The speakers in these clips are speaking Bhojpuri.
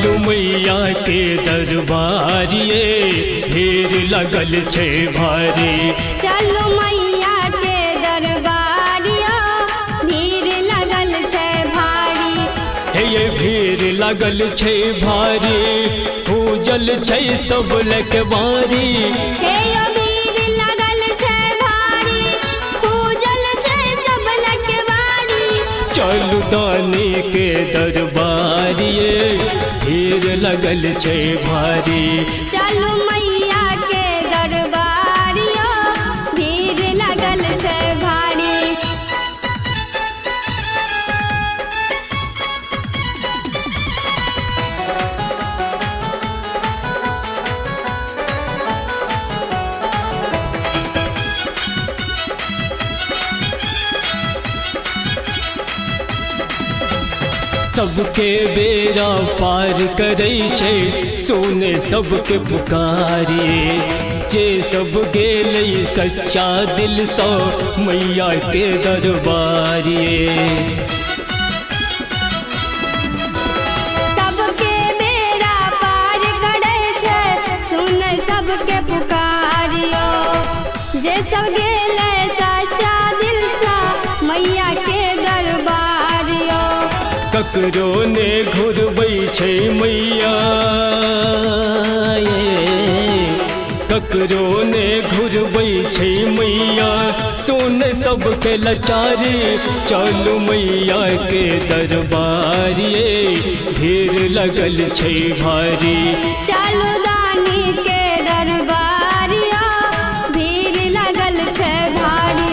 चलू मैया के दरबारिये भीड़ लगल छे भारी। चलू मैया के दरबारिया भीड़ लगल छे भारी। हे ये भीड़ लगल छे भारी पूजल छे सब लकवारी। हे यो भीड़ लगल छे भारी पूजल छे सब लकवारी। चलू दानी के दरबारिये भीड़ लगल छे भारी। चलू मैया के दरबारिया भीड़ लगल छे भारी। सबके बेरा पार करे छे सोने सबके पुकारिए। जे सब गेले सच्चा दिल सो मैया के दरबारिए। सबके बेरा पार करे छे सुन सबके पुकारियो। जे सब गेले सच्चा दिल सा मैया के दरबारियो। ककरो ने घुरबै छे मैया ककरो ने घुरबै छे मैया सोने सबके लाचारी। चलू मैया के दरबारिये भीड़ लगल छे भारी। चलू दानी के दरबारिया भीड़ लगल छे भारी।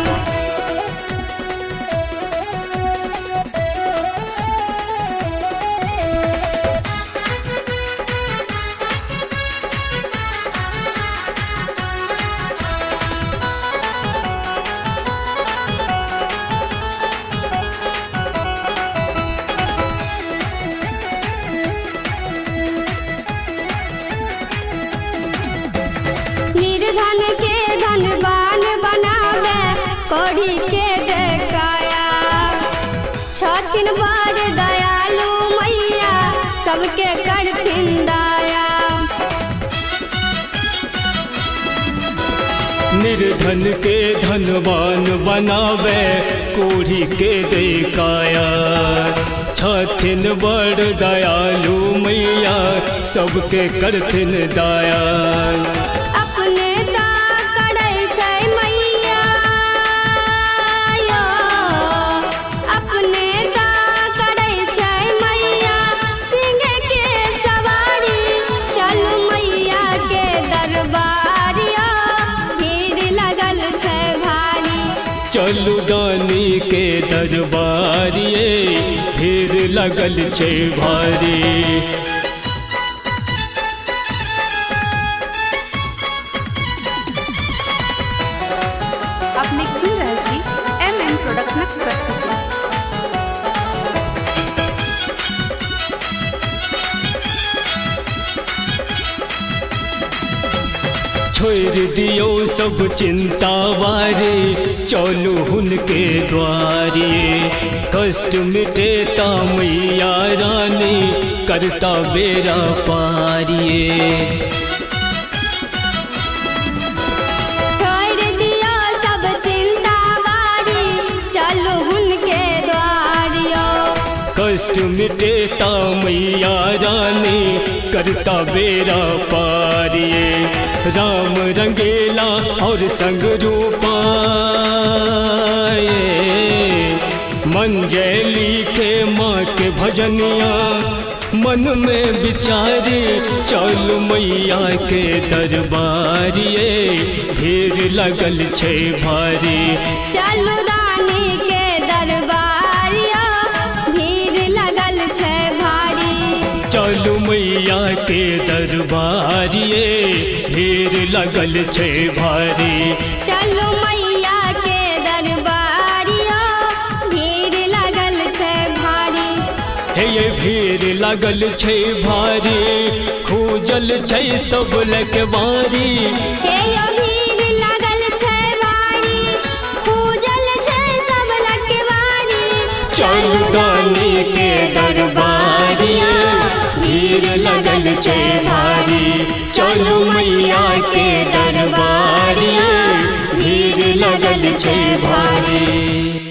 निर्धन के धनवान बनावे कोढ़ी के देखाया। छथिन बड़ दयालु मैया सबके करथिन दया। निर्धन के धनवान बनावे कोढ़ी के देखाया। छथिन बड़ दयालु मैया सबके करथिन दया। अपने दा करै छै मैया यो। अपने दा करै छै मैया सिंह के सवारी। चलू मैया के दरबारिया भीड़ लगल छै भारी। चलू दानी के दरबारिये भीड़ लगल छे भारी। अपने सुन रहे छी MM प्रोडक्शनक प्रस्तुति। छोड़ दियो सब चिंता वारे चलू हुनके द्वारिये। कष्ट मिटेता मैया रानी करता बेरा पारिये। छोड़ दियो सब चिंता वारी चलू हुनके द्वारियो। कष्ट मिटेता मैया रानी करता बेरा पारिये। राम रंगेला और संग रूपाए मन जय लिखे माँ के भजनिया मन में बिचारी। चलू मैया के दरबारिये भीड़ लगल छे भारी। चलू दानी के दरबारिया भीड़ लगल छे भारी। चलू मैया के दरबारिये भीड़ लगल छे भारी। चलू मैया के दरबारिया भीड़ लगल छे भारी। हे ये भीड़ लगल छे भारी खूजल छे सब लकवारी। हे यो भीड़ लगल छे भारी खूजल छे सब लकवारी। चलू दानी के दरबारिया भीड़ लगल छै भारी चलू मैया के दरबारी भीड़ लगल छै भारी।